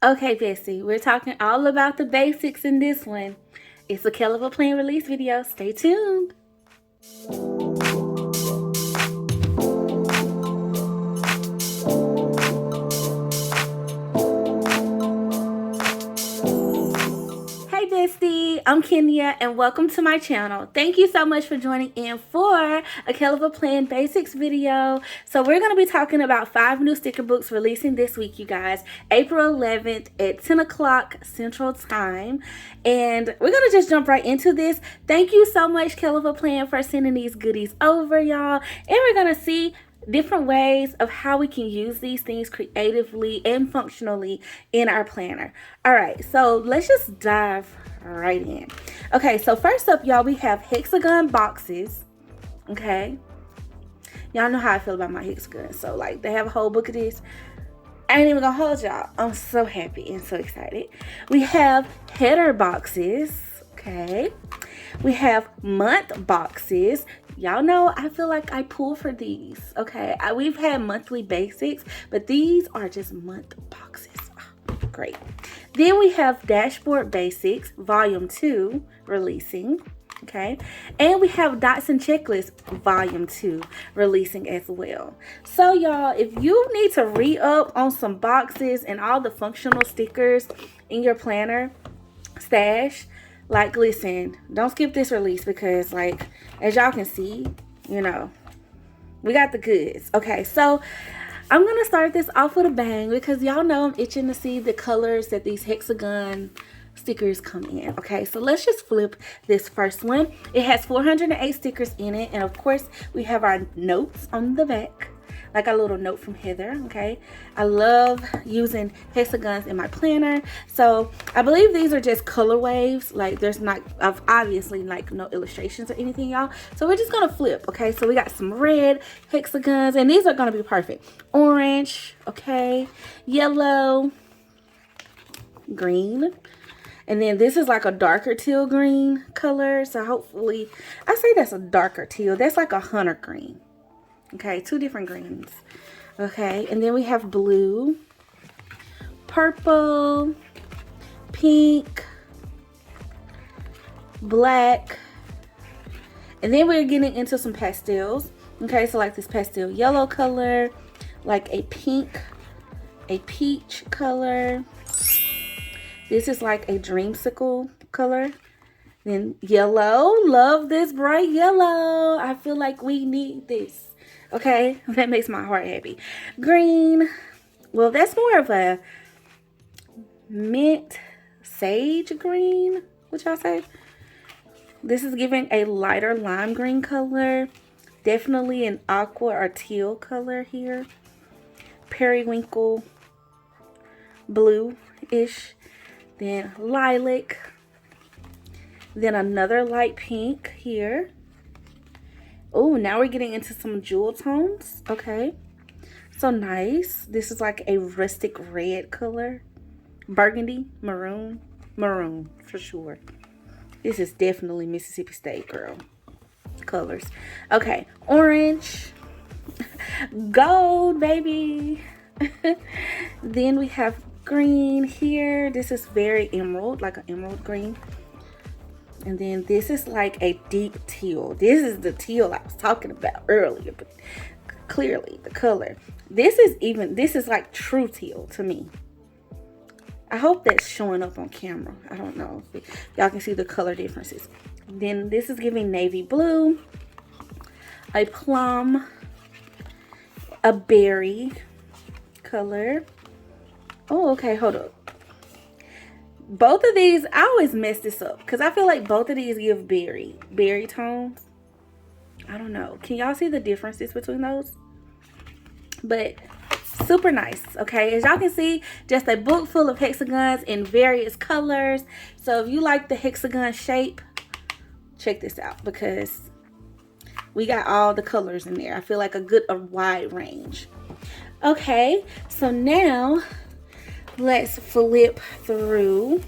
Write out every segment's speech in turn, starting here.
Okay, Bessie, we're talking all about the basics in this one. It's a KellofAPlan release video. Stay tuned. Hey Bestie, I'm Kenya and welcome to my channel. Thank you so much for joining in for a KellofAPlan basics video. So we're going to be talking about 5 new sticker books releasing this week, you guys, April 11th at 10 o'clock Central Time. And we're going to just jump right into this. Thank you so much, KellofAPlan, for sending these goodies over, y'all. And we're going to see different ways of how we can use these things creatively and functionally in our planner. All right, so let's just dive right in. Okay, so first up, y'all, we have Hexagon boxes. Okay, y'all know how I feel about my Hexagon, so like they have a whole book of this. I ain't even gonna hold y'all. I'm so happy and so excited. We have header boxes. Okay, we have month boxes. Y'all know I feel like I pull for these. Okay, we've had monthly basics, but these are just month boxes. Oh, great. Then we have dashboard basics volume 2 releasing. Okay, and we have dots and checklists volume 2 releasing as well. So y'all, if you need to re-up on some boxes and all the functional stickers in your planner stash, like, listen, don't skip this release because, like, as y'all can see, you know, we got the goods. Okay, so I'm going to start this off with a bang because y'all know I'm itching to see the colors that these Hexagon stickers come in. Okay, so let's just flip this first one. It has 408 stickers in it, and of course, we have our notes on the back, like a little note from Heather. Okay, I love using hexagons in my planner. So I believe these are just color waves. Like there's not obviously like no illustrations or anything, y'all. So we're just gonna flip. Okay, so we got some red hexagons, and these are gonna be perfect. Orange, okay, yellow, green, and then this is like a darker teal green color. So hopefully, I say that's a darker teal. That's like a hunter green. Okay, 2 different greens. Okay, and then we have blue, purple, pink, black, and then we're getting into some pastels. Okay, so like this pastel yellow color, like a pink, a peach color. This is like a dreamsicle color. Then yellow, love this bright yellow. I feel like we need this. Okay, that makes my heart happy. Green, well, that's more of a mint sage green, what y'all say? This is giving a lighter lime green color. Definitely an aqua or teal color here. Periwinkle blue-ish. Then lilac. Then another light pink here. Oh, now we're getting into some jewel tones. Okay, so nice. This is like a rustic red color. Burgundy, maroon for sure. This is definitely Mississippi State, girl. Colors. Okay, orange, gold, baby. Then we have green here. This is very emerald, like an emerald green. And then this is like a deep teal. This is the teal I was talking about earlier, but clearly the color. This is like true teal to me. I hope that's showing up on camera. I don't know if y'all can see the color differences. Then this is giving navy blue, a plum, a berry color. Oh, okay, hold up. Both of these, I always mess this up because I feel like both of these give berry tones. I don't know. Can y'all see the differences between those? But super nice. Okay, as y'all can see, just a book full of hexagons in various colors. So if you like the hexagon shape, check this out because we got all the colors in there. I feel like a wide range. Okay, so now let's flip through.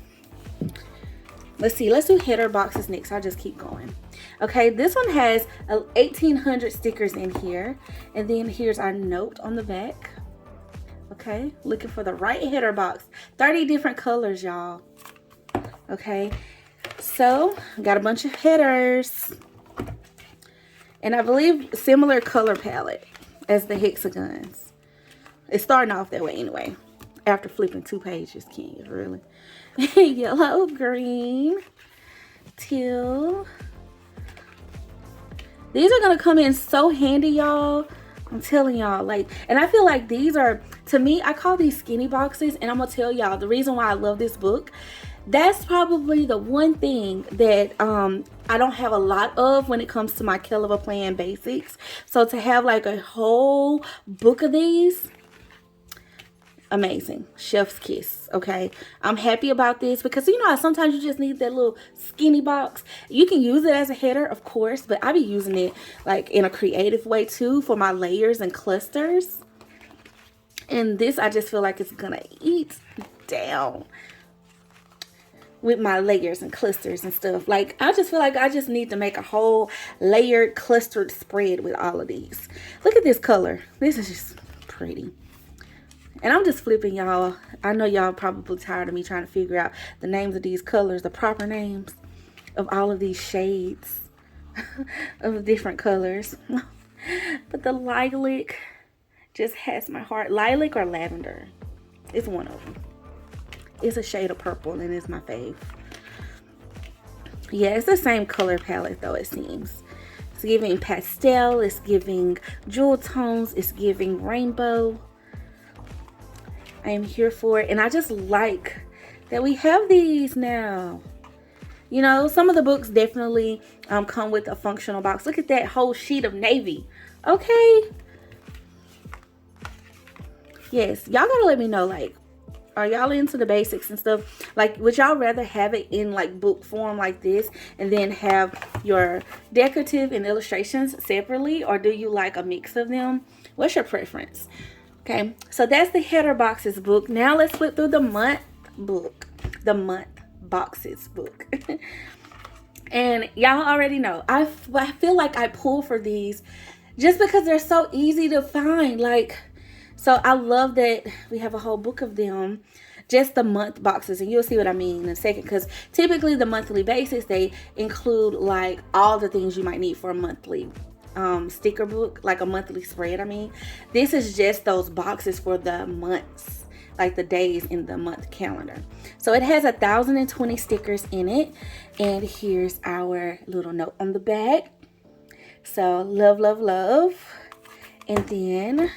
Let's see, let's do header boxes next. I'll just keep going. Okay, this one has 1,800 stickers in here, and then here's our note on the back. Okay, looking for the right header box. 30 different colors, y'all. Okay, so got a bunch of headers, and I believe similar color palette as the Hexagons. It's starting off that way anyway. After flipping 2 pages, can you really? Yellow, green, teal. These are gonna come in so handy, y'all. I'm telling y'all, like, and I feel like these are, to me, I call these skinny boxes, and I'm gonna tell y'all the reason why I love this book. That's probably the one thing that I don't have a lot of when it comes to my KellofAPlan basics. So to have like a whole book of these, amazing. Chef's kiss. Okay, I'm happy about this because you know sometimes you just need that little skinny box. You can use it as a header, of course, but I be using it like in a creative way too for my layers and clusters. And this, I just feel like it's gonna eat down with my layers and clusters and stuff. Like, I just feel like I just need to make a whole layered clustered spread with all of these. Look at this color. This is just pretty. And I'm just flipping, y'all. I know y'all probably tired of me trying to figure out the names of these colors, the proper names of all of these shades of different colors. But the lilac just has my heart. Lilac or lavender. It's one of them. It's a shade of purple and it's my fave. Yeah, it's the same color palette though, it seems. It's giving pastel. It's giving jewel tones. It's giving rainbow. I am here for it, and I just like that we have these now. You know, some of the books definitely come with a functional box. Look at that whole sheet of navy. Okay. Yes, y'all gotta let me know, like, are y'all into the basics and stuff? Like, would y'all rather have it in like book form like this and then have your decorative and illustrations separately, or do you like a mix of them? What's your preference? Okay, so that's the header boxes book. Now let's flip through the month book. The month boxes book. And y'all already know, I feel like I pull for these just because they're so easy to find. Like, so I love that we have a whole book of them. Just the month boxes, and you'll see what I mean in a second, because typically the monthly basics, they include like all the things you might need for a monthly sticker book, like a monthly spread. I mean, this is just those boxes for the months, like the days in the month calendar. So it has 1,020 stickers in it, and here's our little note on the back. So love, love, love. And then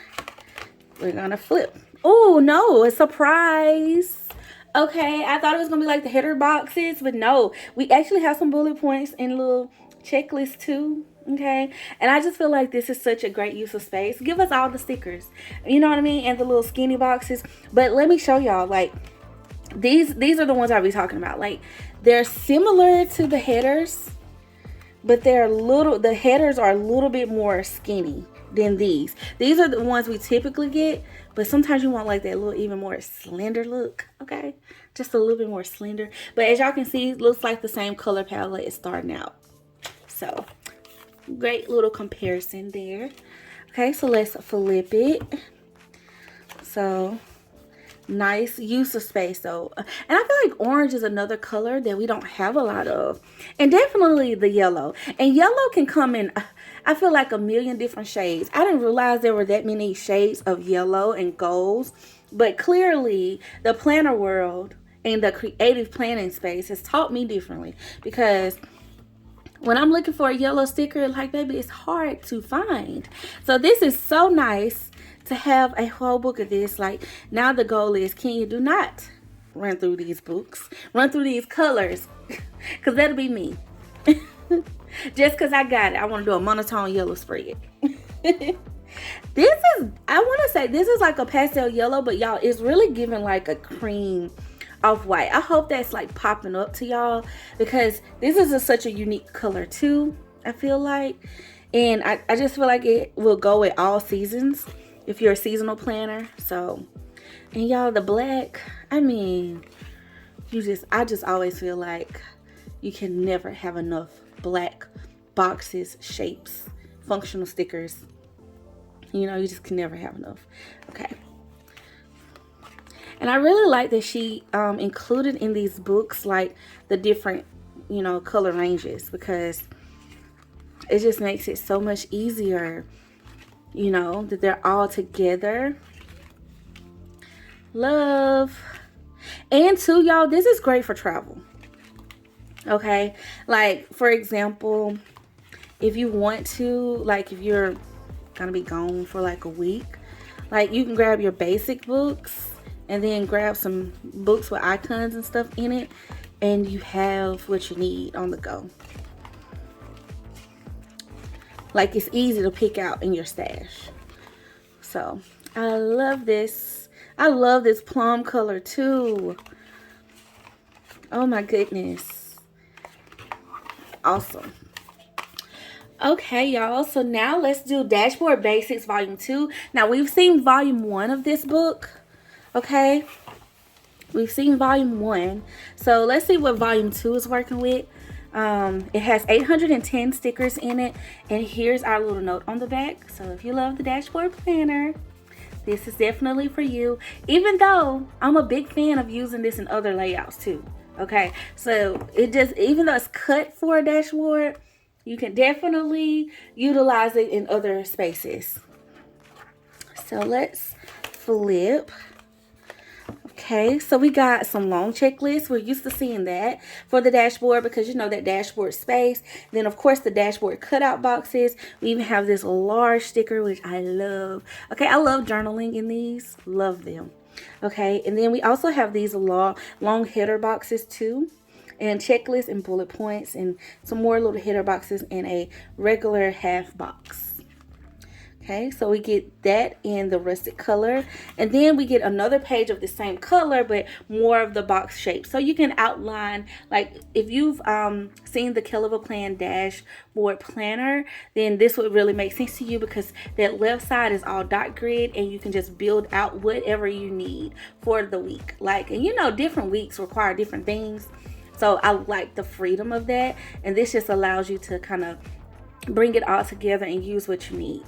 we're gonna flip. Oh no, a surprise. Okay, I thought it was gonna be like the header boxes, but no, we actually have some bullet points and little checklists too. Okay, and I just feel like this is such a great use of space. Give us all the stickers, you know what I mean, and the little skinny boxes. But let me show y'all, like, these are the ones I'll be talking about. Like, they're similar to the headers, but they're the headers are a little bit more skinny than these. These are the ones we typically get, but sometimes you want like that little even more slender look. Okay, just a little bit more slender. But as y'all can see, it looks like the same color palette is starting out. So great little comparison there. Okay, so let's flip it. So nice use of space though. And I feel like orange is another color that we don't have a lot of, and definitely the yellow. And yellow can come in, I feel like, a million different shades. I didn't realize there were that many shades of yellow and golds, but clearly the planner world and the creative planning space has taught me differently, because when I'm looking for a yellow sticker, like, baby, it's hard to find. So this is so nice to have a whole book of this. Like, now the goal is, can you do not run through these books, run through these colors, because that'll be me. Just because I got it, I want to do a monotone yellow spread. This is, I want to say, this is like a pastel yellow, but y'all, it's really giving like a cream off-white. I hope that's like popping up to y'all, because this is such a unique color too, I feel like. And I just feel like it will go with all seasons if you're a seasonal planner. So, and y'all, the black, I mean, I just always feel like you can never have enough black boxes, shapes, functional stickers. You know, you just can never have enough. Okay, And I really like that she included in these books like the different, you know, color ranges, because it just makes it so much easier, you know, that they're all together. Love. And too, y'all, this is great for travel. Okay, like for example, if you want to, like if you're gonna be gone for like a week, like you can grab your basic books and then grab some books with icons and stuff in it, and you have what you need on the go. Like it's easy to pick out in your stash. So I love this. I love this plum color too. Oh my goodness. Awesome. Okay, y'all, so now let's do Dashboard Basics Volume 2. Now, we've seen Volume 1 of this book, okay? We've seen Volume 1. So, let's see what Volume 2 is working with. It has 810 stickers in it, and here's our little note on the back. So, if you love the Dashboard Planner, this is definitely for you, even though I'm a big fan of using this in other layouts too. Okay, so it just, even though it's cut for a dashboard, you can definitely utilize it in other spaces. So let's flip. Okay, so we got some long checklists. We're used to seeing that for the dashboard because, you know, that dashboard space. Then, of course, the dashboard cutout boxes. We even have this large sticker, which I love. Okay, I love journaling in these. Love them. Okay, and then we also have these long header boxes too, and checklists and bullet points, and some more little header boxes in a regular half box. Okay, so we get that in the russet color, and then we get another page of the same color but more of the box shape, so you can outline, like if you've seen the KellofAPlan dashboard planner, then this would really make sense to you, because that left side is all dot grid and you can just build out whatever you need for the week. Like, and you know, different weeks require different things, so I like the freedom of that, and this just allows you to kind of bring it all together and use what you need.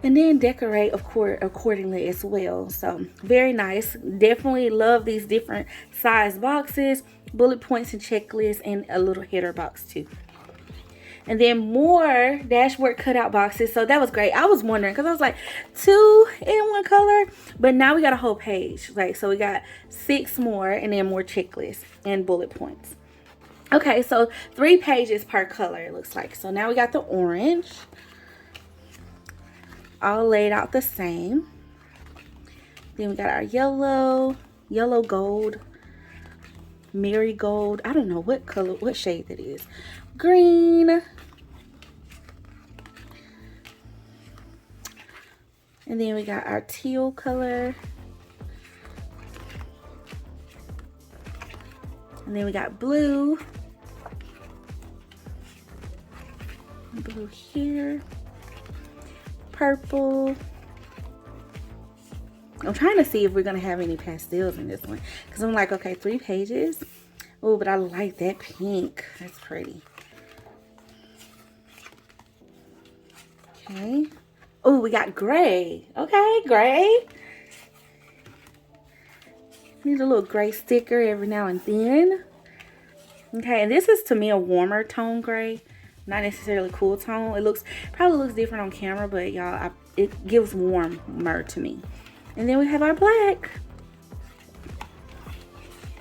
And then decorate, of course, accordingly as well. So very nice. Definitely love these different size boxes, bullet points and checklists, and a little header box too. And then more dashboard cutout boxes. So that was great. I was wondering, because I was like, 2 in one color, but now we got a whole page. Like, so we got 6 more, and then more checklists and bullet points. Okay, so 3 pages per color, it looks like. So now we got the orange, all laid out the same. Then we got our yellow gold, marigold, I don't know what color, what shade that is, green, and then we got our teal color, and then we got blue here, purple. I'm trying to see if we're gonna have any pastels in this one, because I'm like, okay, 3 pages. Oh, but I like that pink. That's pretty. Okay. Oh, we got gray. Okay, gray. Need a little gray sticker every now and then. Okay, and this is to me a warmer tone gray. Not necessarily cool tone. It probably looks different on camera, but y'all, it gives warmer to me. And then we have our black.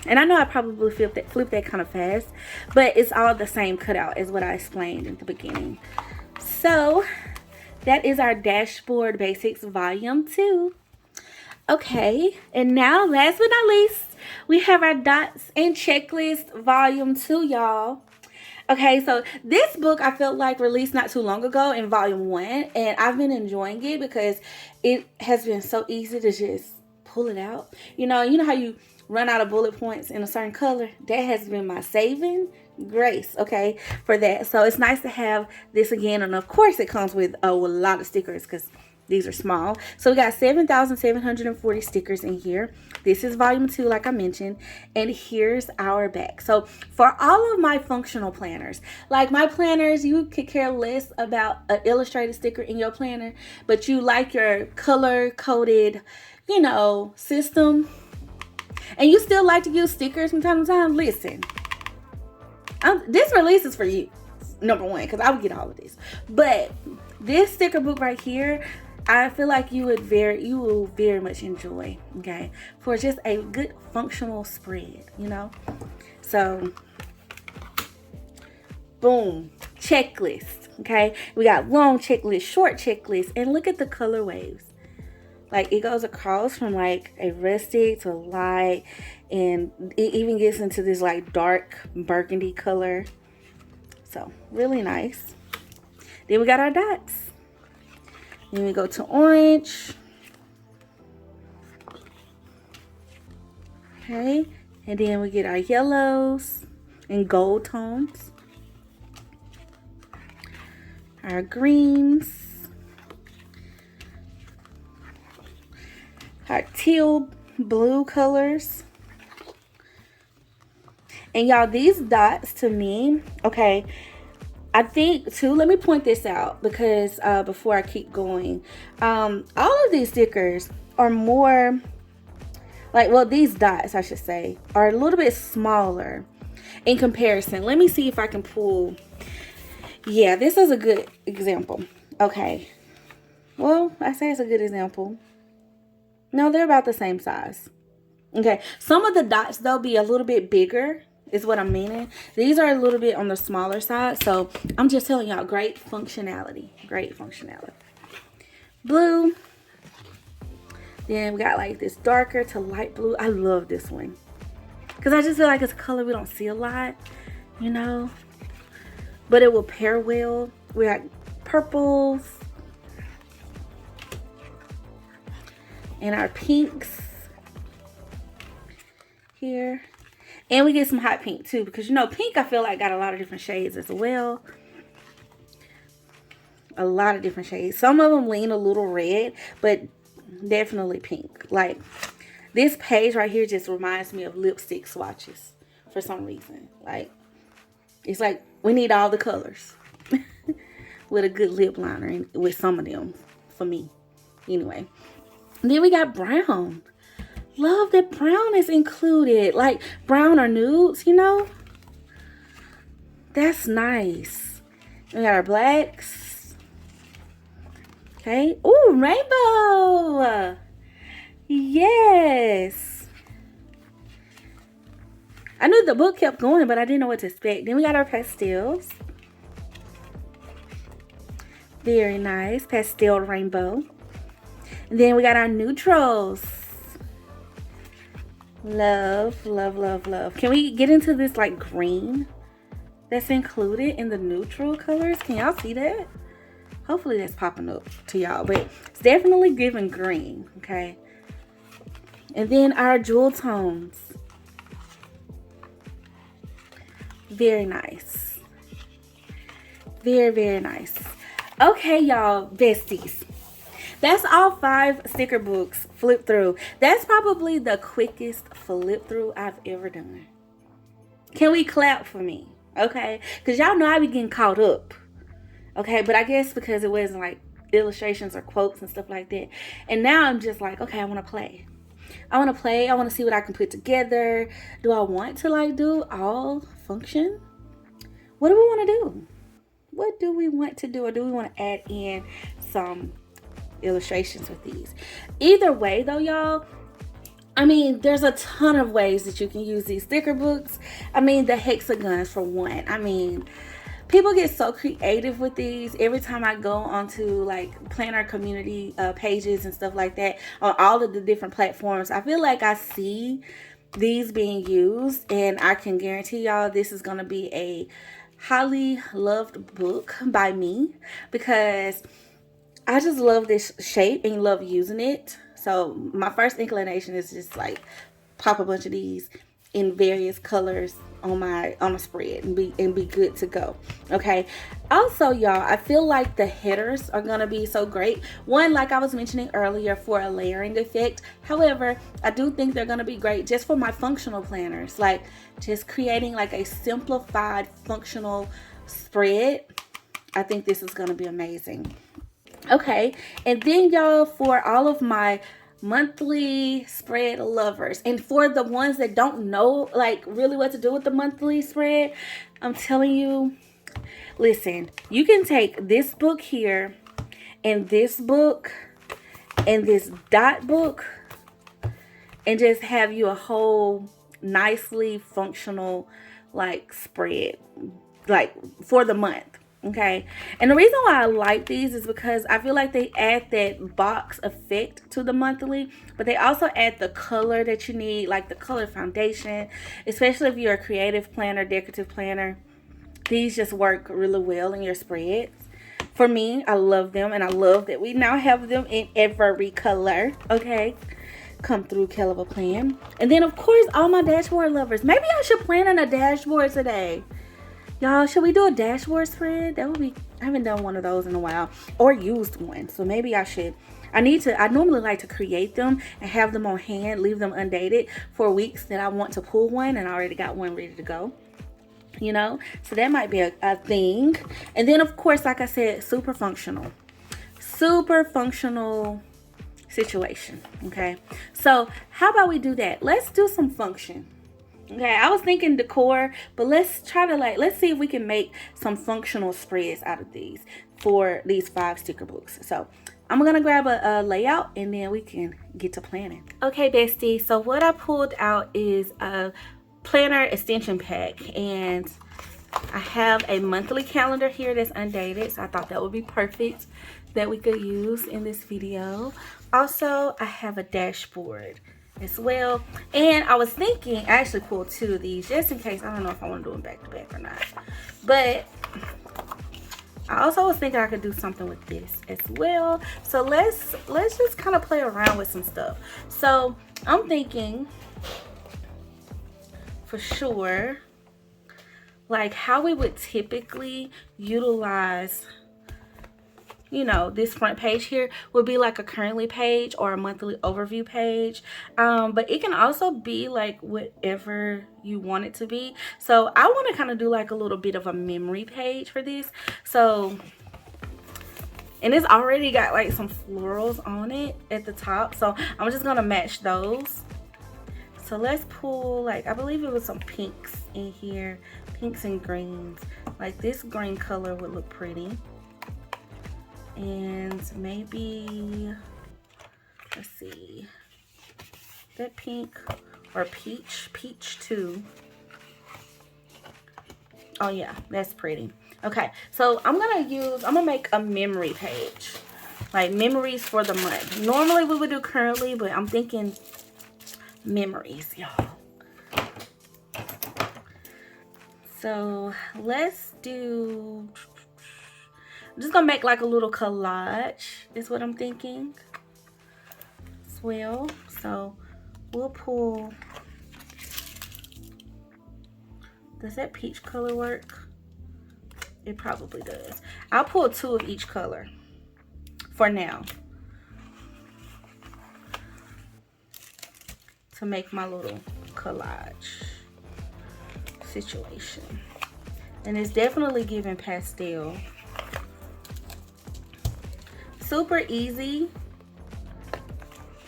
And I know I probably flipped that kind of fast, but it's all the same cutout as what I explained in the beginning. So that is our Dashboard Basics Volume 2. Okay, and now last but not least, we have our Dots and Checklist Volume 2, y'all. Okay, so this book I felt like released not too long ago in Volume 1, and I've been enjoying it because it has been so easy to just pull it out. You know how you run out of bullet points in a certain color? That has been my saving grace, okay, for that. So it's nice to have this again, and of course it comes with a lot of stickers because these are small. So we got 7,740 stickers in here. This is Volume 2, like I mentioned. And here's our back. So for all of my functional planners, like my planners, you could care less about an illustrated sticker in your planner, but you like your color-coded, system. and you still like to use stickers from time to time, listen, this release is for you, number one, because I would get all of this. But this sticker book right here, I feel like you will very much enjoy, okay, for just a good functional spread, you know. So boom, checklist, okay. We got long checklist, short checklist, and look at the color waves. Like, it goes across from like a rustic to a light, and it even gets into this like dark burgundy color. So really nice. Then we got our dots. Then we go to orange. Okay, and then we get our yellows and gold tones. Our greens. Our teal blue colors. And y'all, these dots to me, okay, I think too, let me point this out because before I keep going, all of these stickers are more like, well, these dots, I should say, are a little bit smaller in comparison. Let me see if I can pull. Yeah, this is a good example. Okay, well, I say it's a good example. No, they're about the same size. Okay, some of the dots, they'll be a little bit bigger, is what I'm meaning. These are a little bit on the smaller side, so I'm just telling y'all, great functionality. Great functionality. Blue. Then we got like this darker to light blue. I love this one because I just feel like it's a color we don't see a lot, you know, but it will pair well. We got purples and our pinks here. And we get some hot pink too, because you know, pink I feel like got a lot of different shades as well. A lot of different shades. Some of them lean a little red, but definitely pink. Like, this page right here just reminds me of lipstick swatches for some reason. Like, it's like we need all the colors with a good lip liner with some of them for me. Anyway, and then we got brown. Love that brown is included. Like, brown or nudes, you know. That's nice. We got our blacks. Okay. Ooh, rainbow. Yes. I knew the book kept going, but I didn't know what to expect. Then we got our pastels. Very nice. Pastel rainbow. And then we got our neutrals. Love, love, love, love. Can we get into this like green that's included in the neutral colors? Can y'all see that? Hopefully that's popping up to y'all, but it's definitely giving green, okay? And then our jewel tones. Very nice. Very, very nice. Okay, y'all, besties. That's all 5 sticker books flipped through. That's probably the quickest flip through I've ever done. Can we clap for me? Okay? Because y'all know I be getting caught up. Okay? But I guess because it wasn't like illustrations or quotes and stuff like that. And now I'm just like, okay, I want to play. I want to play. I want to see what I can put together. Do I want to like do all function? What do we want to do? What do we want to do? Or do we want to add in some illustrations with these? Either way though, y'all, I mean, there's a ton of ways that you can use these sticker books. I mean, the hexagons for one. I mean, people get so creative with these. Every time I go onto like planner community pages and stuff like that on all of the different platforms, I feel like I see these being used, and I can guarantee y'all this is going to be a highly loved book by me because I just love this shape and love using it. So my first inclination is just like pop a bunch of these in various colors on a spread and be good to go. Okay. Also, y'all, I feel like the headers are gonna be so great. One, like I was mentioning earlier, for a layering effect. However, I do think they're gonna be great just for my functional planners, like just creating like a simplified functional spread. I think this is gonna be amazing. Okay, and then y'all, for all of my monthly spread lovers. And for the ones that don't know like really what to do with the monthly spread, I'm telling you, listen, you can take this book here and this book and this dot book and just have you a whole nicely functional like spread like for the month. Okay, and the reason why I like these is because I feel like they add that box effect to the monthly, but they also add the color that you need, like the color foundation, especially if you're a creative planner, decorative planner. These just work really well in your spreads. For me, I love them, and I love that we now have them in every color. Okay, come through KellofAPlan. And then of course all my dashboard lovers, maybe I should plan on a dashboard today. Y'all, should we do a dashboard spread? That would be, I haven't done one of those in a while, or used one, so maybe I should. I normally like to create them and have them on hand, leave them undated for weeks that I want to pull one, and I already got one ready to go, you know. So that might be a thing. And then of course, like I said, super functional situation. Okay, so how about we do that? Let's do some function. Okay, I was thinking decor, but let's try to let's see if we can make some functional spreads out of these for these 5 sticker books. So I'm gonna grab a layout and then we can get to planning. Okay, bestie, so what I pulled out is a planner extension pack, and I have a monthly calendar here that's undated, so I thought that would be perfect that we could use in this video. Also, I have a dashboard as well, and I was thinking, I actually pulled 2 of these just in case. I don't know if I want to do them back to back or not, but I also was thinking I could do something with this as well. So let's just kind of play around with some stuff. So I'm thinking for sure like how we would typically utilize, you know, this front page here would be like a currently page or a monthly overview page, but it can also be like whatever you want it to be. So I want to kind of do like a little bit of a memory page for this. So, and it's already got like some florals on it at the top, so I'm just gonna match those. So let's pull, like, I believe it was some pinks in here, pinks and greens. Like this green color would look pretty. And maybe, let's see, that pink or peach too. Oh yeah, that's pretty. Okay, so I'm gonna make a memory page, like memories for the month. Normally we would do currently, but I'm thinking memories, y'all. So let's do, I'm just gonna make like a little collage is what I'm thinking as well. So we'll pull, does that peach color work? It probably does. I'll pull 2 of each color for now to make my little collage situation. And it's definitely giving pastel. Super easy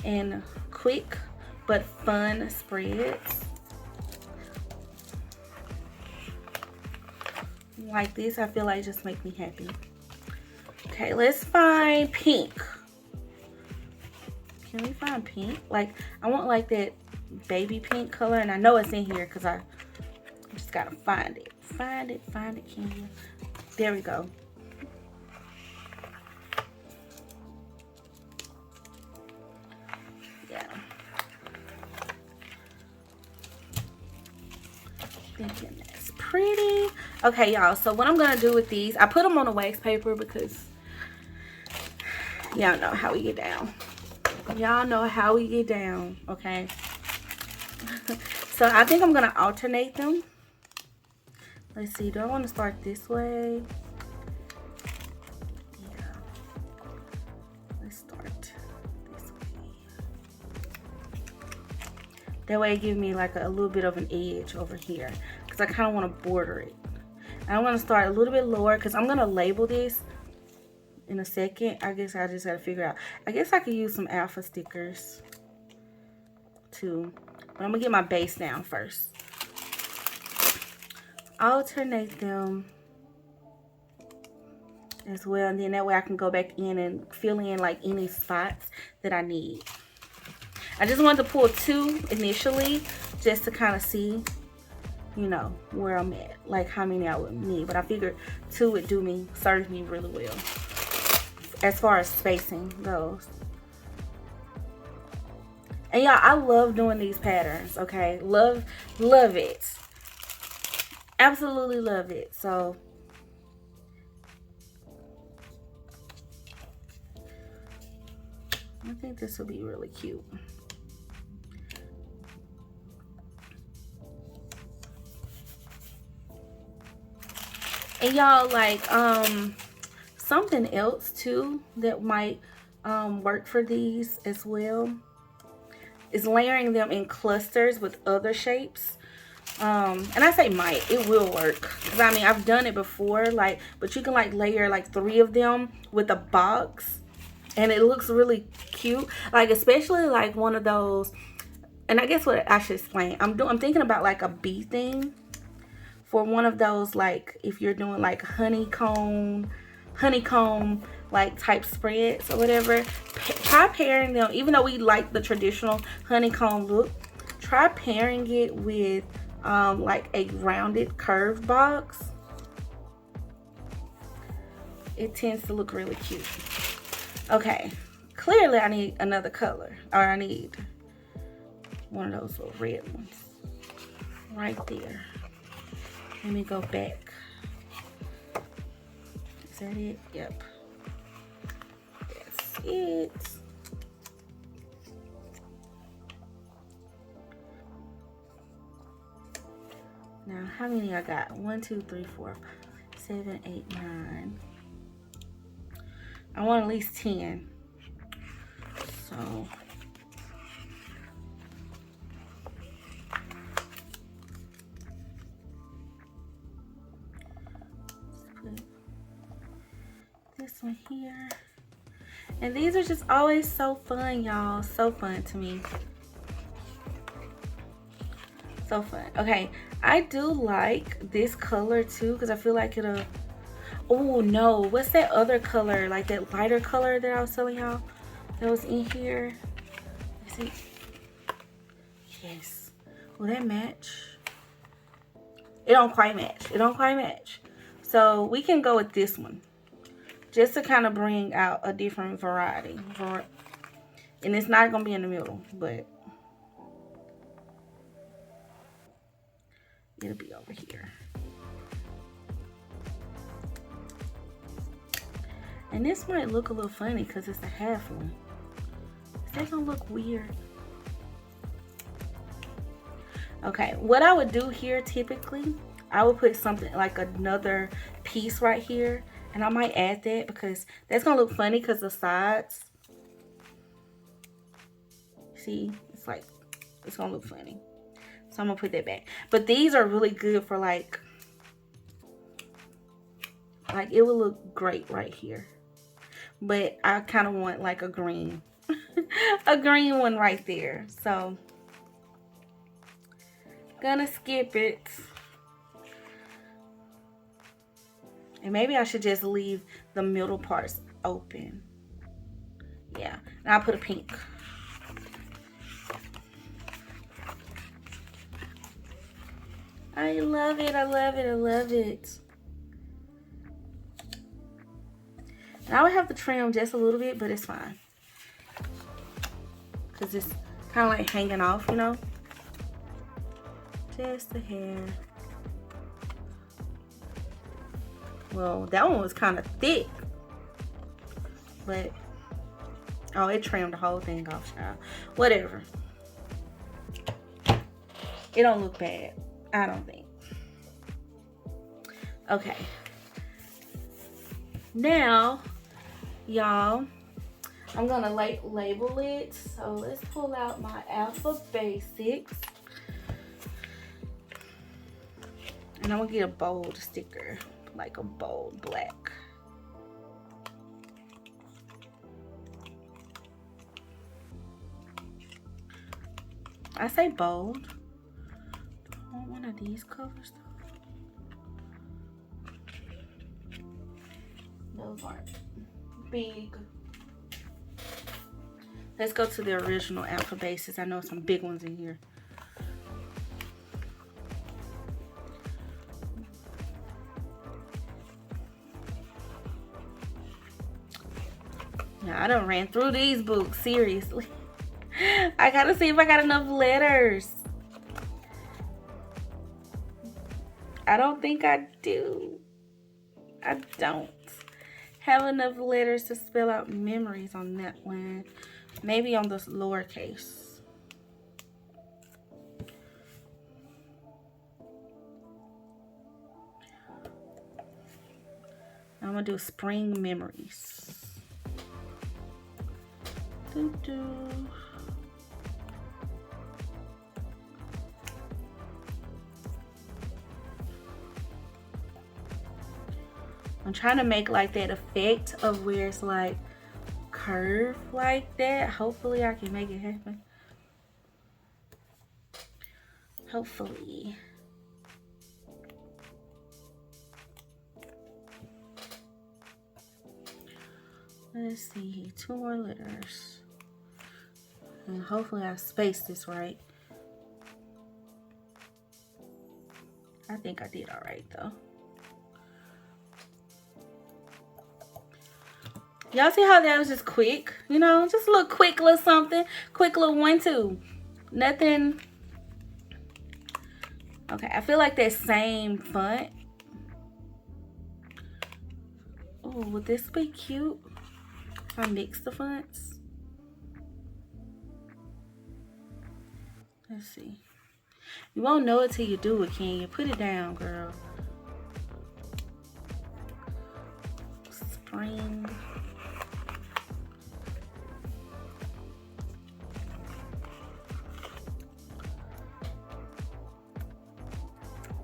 and quick but fun spreads like this. I feel like just make me happy. Okay, let's find pink. Can we find pink? Like, I want like that baby pink color, and I know it's in here because I just gotta find it. Find it, can you? There we go. Thinking that's pretty. Okay, y'all, so what I'm gonna do with these, I put them on a wax paper because y'all know how we get down. Y'all know how we get down, okay? So I think I'm gonna alternate them. Let's see, do I want to start this way? Yeah, let's start this way. That way it gives me like a little bit of an edge over here, because I kind of want to border it. I want to start a little bit lower because I'm going to label this in a second. I guess I just gotta figure out. I guess I could use some alpha stickers too. But I'm gonna get my base down first. Alternate them as well, and then that way I can go back in and fill in like any spots that I need. I just wanted to pull 2 initially just to kind of see, you know, where I'm at, like how many I would need. But I figured 2 would serve me really well as far as spacing goes. And y'all, I love doing these patterns, okay? Love it. Absolutely love it. So I think this will be really cute. And y'all, like something else too that might work for these as well is layering them in clusters with other shapes. And I say might, it will work, because I mean I've done it before, like, but you can like layer like 3 of them with a box and it looks really cute, like especially like one of those. And I guess what I should explain, I'm thinking about like a bee thing for one of those, like if you're doing like honeycomb like type spreads or whatever. Try pairing them, even though we like the traditional honeycomb look, try pairing it with like a rounded curved box. It tends to look really cute. Okay, clearly I need another color, or I need one of those little red ones right there. Let me go back. Is that it? Yep. That's it. Now, how many I got? 1, 2, 3, 4, 5, 7, 8, 9. I want at least 10. So let's put this one here. And these are just always so fun, y'all. So fun to me. So fun. Okay, I do like this color too, because I feel like it'll, oh no, what's that other color, like that lighter color that I was telling y'all that was in here? Is it? Yes. Will that match? It don't quite match. It don't quite match. So we can go with this one just to kind of bring out a different variety. And it's not gonna be in the middle, but it'll be over here. And this might look a little funny because it's a half one. Is that gonna look weird? Okay, what I would do here typically, I would put something like another piece right here, and I might add that because that's gonna look funny because the sides, see, it's like, it's gonna look funny. So I'm gonna put that back. But these are really good for like it will look great right here. But I kind of want like a green, a green one right there. So gonna skip it. And maybe I should just leave the middle parts open. Yeah, and I'll put a pink. I love it, I love it, I love it. Now I would have to trim just a little bit, but it's fine. Because it's kind of like hanging off, you know? Just a hair. Well, that one was kind of thick. But, oh, it trimmed the whole thing off, child. Whatever. It don't look bad. I don't think. Okay. Now, y'all, I'm gonna label it. So let's pull out my Alpha Basics. And I'm gonna get a bold sticker, like a bold black. I say bold. I want one of these colors though. Those aren't big. Let's go to the original alpha bases. I know some big ones in here. Now, I done ran through these books, seriously. I gotta see if I got enough letters. I don't think I do. I don't have enough letters to spell out memories on that one. Maybe on this lowercase. I'm gonna do spring memories. I'm trying to make like that effect of where it's like curved like that. Hopefully I can make it happen. Hopefully. Let's see, 2 more letters. And hopefully I spaced this right. I think I did all right though. Y'all see how that was just quick? You know, just a little quick little something. Quick little 1-2. Nothing. Okay, I feel like that same font. Oh, would this be cute if I mix the fonts? Let's see. You won't know it till you do it, can you? Put it down, girl. Spring.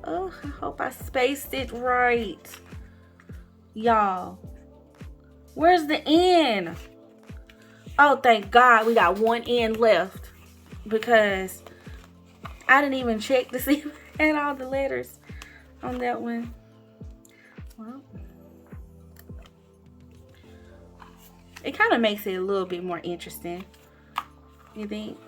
Oh, I hope I spaced it right. Y'all. Where's the N? Oh, thank God we got 1 N left. Because I didn't even check to see if I had all the letters on that one. Well, it kind of makes it a little bit more interesting. You think?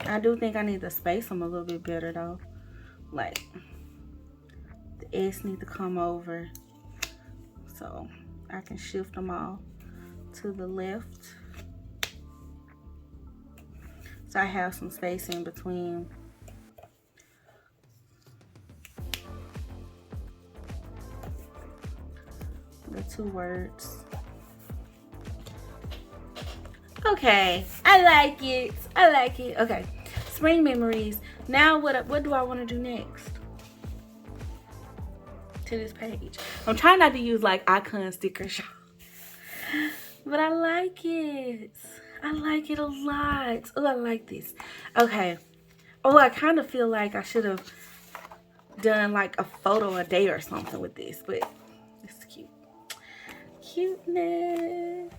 I do think I need to space them a little bit better though. Like the S need to come over so I can shift them all to the left. So I have some space in between. The 2 words. Okay, I like it. I like it. Okay, spring memories. Now what do I want to do next to this page? I'm trying not to use like icon stickers, but I like it. I like it a lot. Oh, I like this. Okay. Oh, I kind of feel like I should have done like a photo a day or something with this, but it's cute. Cuteness.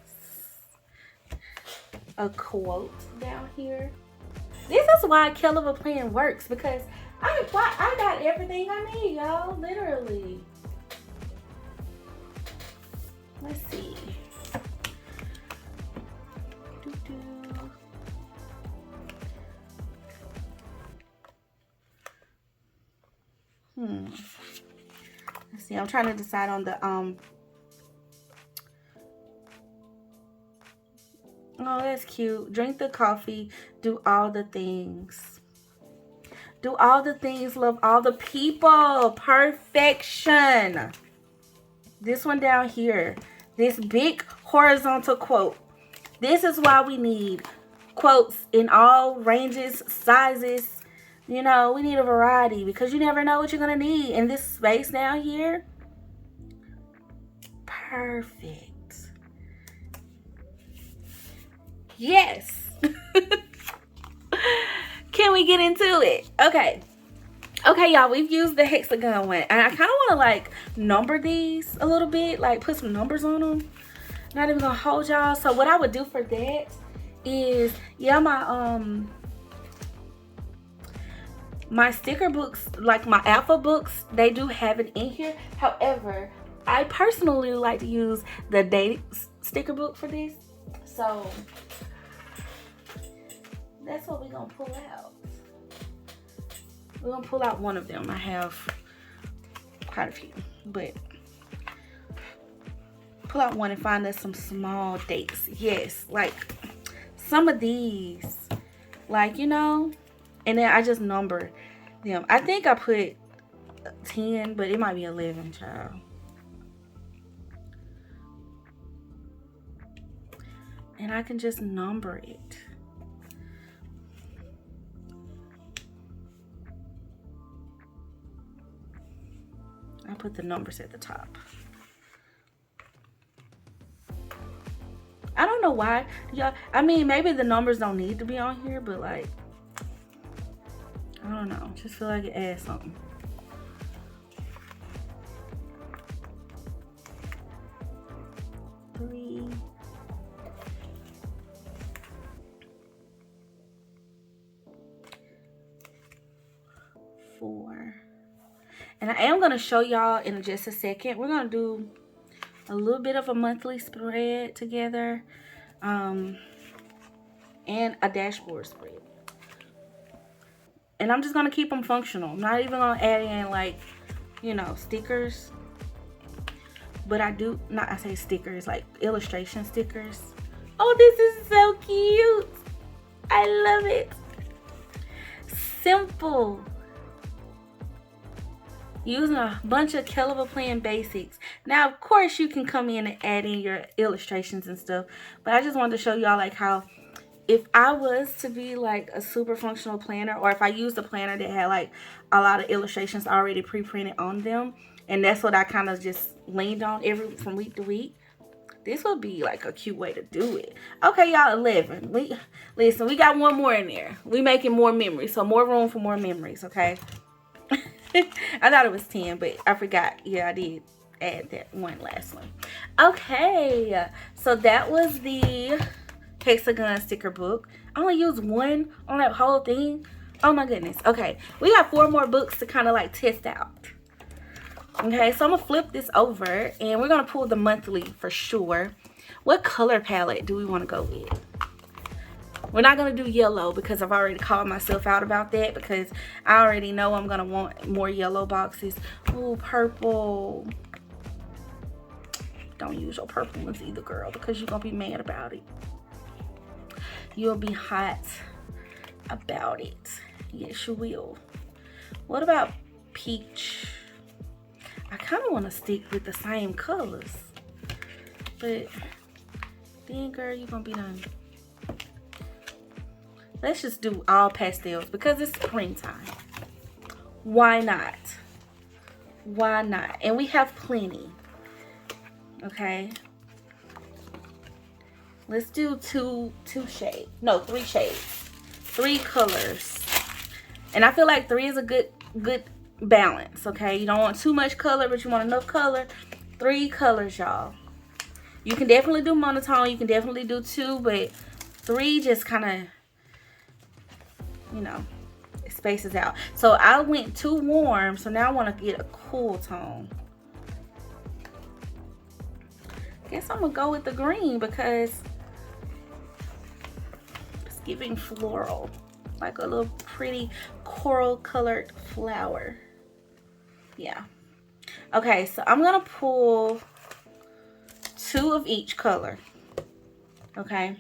A quote down here. This is why KellofAPlan works, because I got everything I need, y'all. Literally. Let's see. Let's see. I'm trying to decide on the Oh, that's cute. Drink the coffee. Do all the things. Do all the things. Love all the people. Perfection. This one down here. This big horizontal quote. This is why we need quotes in all ranges, sizes. You know, we need a variety because you never know what you're going to need. In this space down here. Perfect. Yes. Can we get into it? Okay. Okay, y'all, we've used the hexagon one. And I kind of want to, like, number these a little bit. Like, put some numbers on them. Not even going to hold y'all. So, what I would do for that is, yeah, my sticker books, like my alpha books, they do have it in here. However, I personally like to use the dated sticker book for this. So that's what we're gonna pull out. We're gonna pull out one of them. I have quite a few, but pull out one and find us some small dates. Yes, like some of these, like, you know, and then I just number them. I think I put 10, but it might be 11, child. And I can just number it. I put the numbers at the top. I don't know why. Yeah, I mean, maybe the numbers don't need to be on here, but like, I don't know. Just feel like it adds something. Three. Four. And I am going to show y'all in just a second. We're going to do a little bit of a monthly spread together. And a dashboard spread. And I'm just going to keep them functional. I'm not even going to add in, like, you know, stickers. But I do, not, I say stickers, like illustration stickers. Oh, this is so cute. I love it. Simple. Using a bunch of KellofAPlan basics. Now, of course, you can come in and add in your illustrations and stuff. But I just wanted to show y'all, like, how if I was to be like a super functional planner, or if I used a planner that had like a lot of illustrations already pre-printed on them, and that's what I kind of just leaned on from week to week, this would be like a cute way to do it. Okay, y'all, 11. Listen, we got one more in there. We making more memories, so more room for more memories, okay? I thought it was 10, but I forgot. Yeah, I did add that one last one. Okay, so that was the Hexagon sticker book. I only used one on that whole thing. Oh my goodness. Okay, we got 4 more books to kind of like test out. Okay, so I'm gonna flip this over and we're gonna pull the monthly for sure. What color palette do we want to go with? We're not gonna do yellow because I've already called myself out about that, because I already know I'm gonna want more yellow boxes. Ooh, purple. Don't use your purple ones either, girl, because you're gonna be mad about it. You'll be hot about it. Yes, you will. What about peach? I kind of want to stick with the same colors, but then, girl, you're gonna be done. Let's just do all pastels because it's springtime. Why not? Why not? And we have plenty. Okay. Let's do two shades. No, 3 shades. 3 colors. And I feel like 3 is a good balance, okay? You don't want too much color, but you want enough color. 3 colors, y'all. You can definitely do monotone. You can definitely do 2, but 3 just kind of, you know, it spaces out. So I went too warm, so now I want to get a cool tone. Guess I'm going to go with the green because it's giving floral. Like a little pretty coral colored flower. Yeah. Okay, so I'm going to pull 2 of each color. Okay.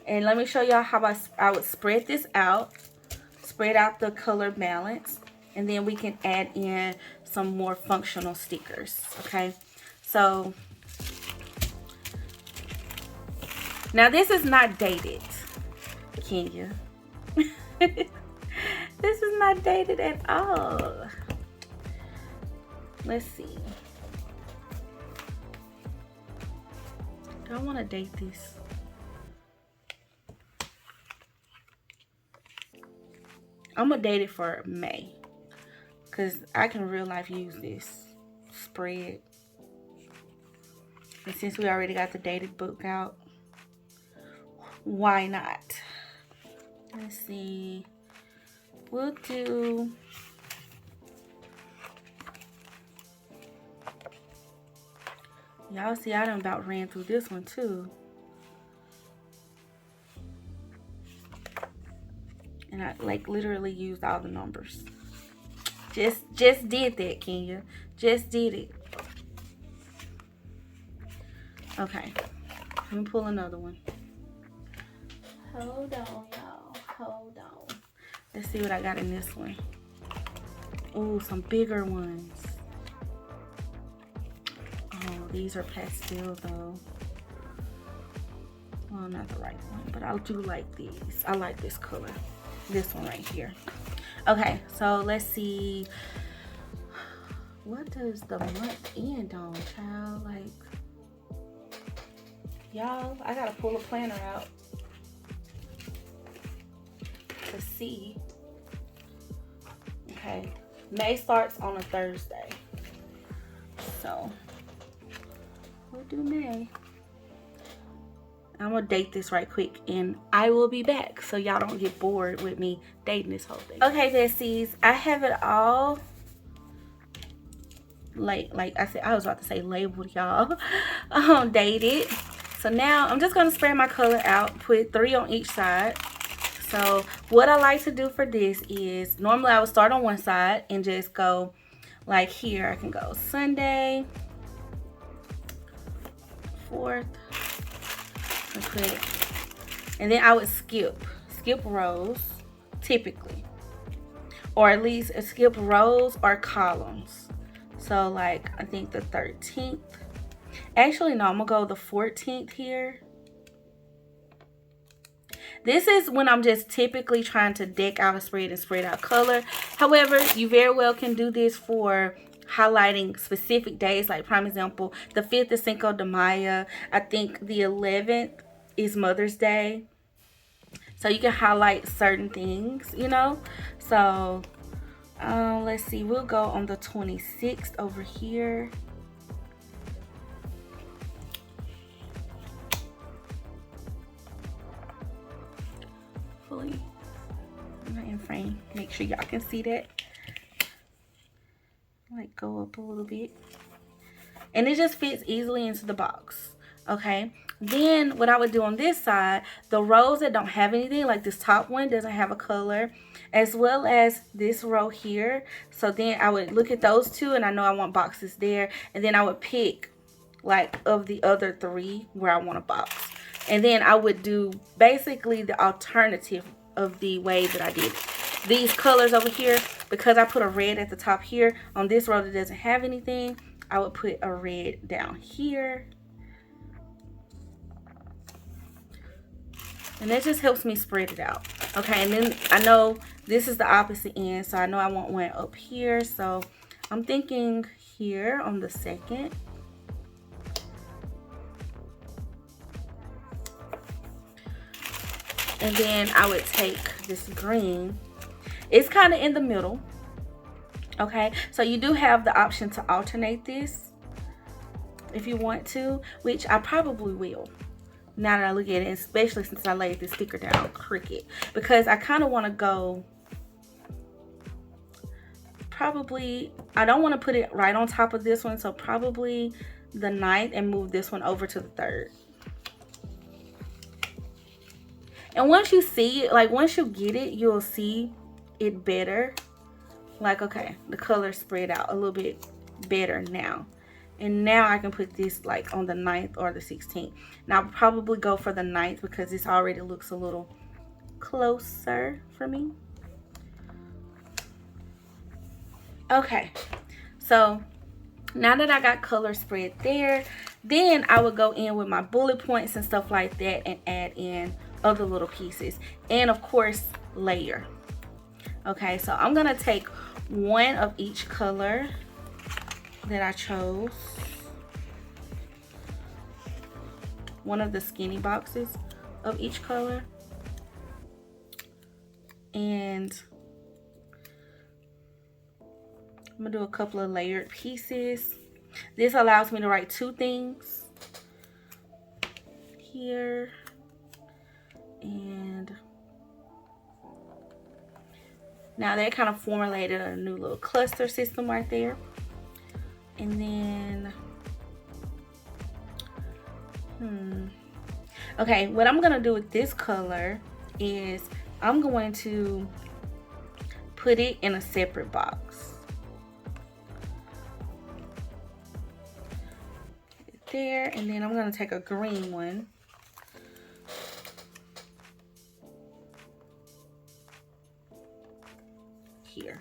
And let me show y'all how I would spread this out. Spread out the color balance. And then we can add in some more functional stickers. Okay. So now this is not dated, Kenya. This is not dated at all. Let's see. Do I want to date this? I'm going to date it for May, because I can real life use this spread. And since we already got the dated book out, why not? Let's see. We'll do... Y'all see, I done about ran through this one too. And I like literally used all the numbers. Just did that, Kenya. Just did it. Okay. Let me pull another one. Hold on, y'all. Hold on. Let's see what I got in this one. Oh, some bigger ones. Oh, these are pastel though. Well, not the right one, but I do like these. I like this color. This one right here. Okay, so let's see. What does the month end on, child? Like, y'all, I gotta pull a planner out to see. Okay, May starts on a Thursday, so we'll do May. I'm gonna date this right quick and I will be back so y'all don't get bored with me dating this whole thing. Okay, besties, I have it all like I said, I was about to say labeled, y'all. Dated. So now I'm just gonna spread my color out, put 3 on each side. So what I like to do for this is, normally I would start on one side and just go like here. I can go Sunday, 4th, and then I would skip rows typically, or at least skip rows or columns. So like I think the 13th, actually no, I'm gonna go the 14th here. This is when I'm just typically trying to deck out a spread and spread out color. However, you very well can do this for highlighting specific days. Like prime example, the 5th is Cinco de Mayo. I think the 11th is Mother's Day. So you can highlight certain things, you know. So let's see, we'll go on the 26th over here. Fully in frame, make sure y'all can see that. Like go up a little bit, and it just fits easily into the box. Okay, then what I would do on this side, the rows that don't have anything, like this top one doesn't have a color, as well as this row here. So then I would look at those two, and I know I want boxes there, and then I would pick like of the other 3 where I want a box, and then I would do basically the alternative of the way that I did it. These colors over here, because I put a red at the top here, on this row that doesn't have anything, I would put a red down here. And that just helps me spread it out. Okay, and then I know this is the opposite end, so I know I want one up here. So I'm thinking here on the 2nd. And then I would take this green. It's kind of in the middle. Okay, so you do have the option to alternate this if you want to, which I probably will now that I look at it, especially since I laid this sticker down crooked, because I kind of want to go, probably, I don't want to put it right on top of this one, so probably the 9th and move this one over to the 3rd. And once you see it, like once you get it, you'll see it better. Like, okay, the color spread out a little bit better now. And now I can put this like on the 9th or the 16th. Now I'll probably go for the 9th because this already looks a little closer for me. Okay, so now that I got color spread there, then I would go in with my bullet points and stuff like that and add in other little pieces. And of course, layer. Okay, so I'm gonna take one of each color that I chose, one of the skinny boxes of each color, and I'm gonna do a couple of layered pieces. This allows me to write 2 things here And now that kind of formulated a new little cluster system right there. And then, okay, what I'm gonna do with this color is I'm going to put it in a separate box. There, and then I'm gonna take a green one. Here.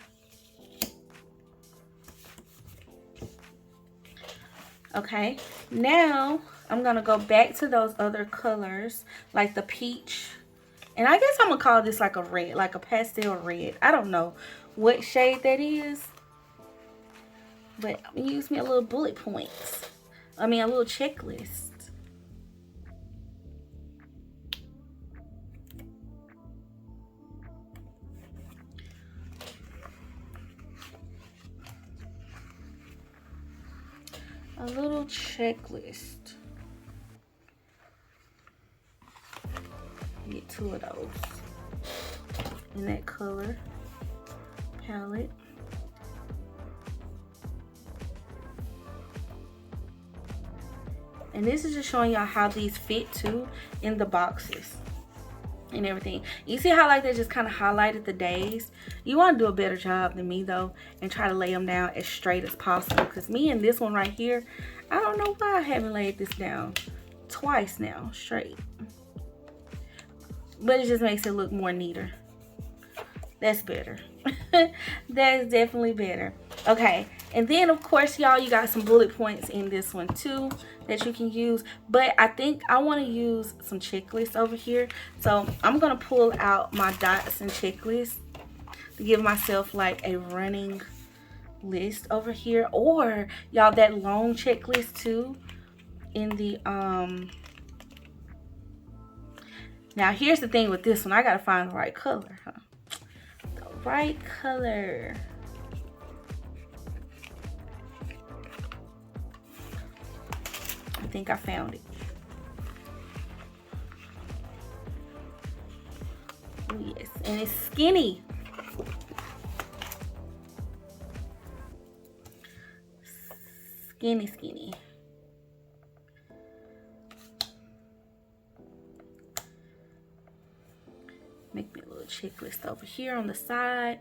Okay, now I'm gonna go back to those other colors, like the peach, and I guess I'm gonna call this like a red, like a pastel red. I don't know what shade that is, but I'm gonna use me a little bullet points. I mean, a little checklist. A little checklist. Get 2 of those in that color palette. And this is just showing y'all how these fit too in the boxes and everything. You see how like they just kind of highlighted the days? You want to do a better job than me though and try to lay them down as straight as possible, because me and this one right here, I don't know why I haven't laid this down twice now straight, but it just makes it look more neater. That's better. That is definitely better. Okay, and then of course y'all, you got some bullet points in this one too that you can use, but I think I want to use some checklists over here, so I'm gonna pull out my dots and checklists to give myself like a running list over here, or y'all that long checklist too in the now here's the thing with this one, I gotta find the right color, huh? The right color. I think I found it. Oh yes, and it's skinny. Skinny. Make me a little checklist over here on the side.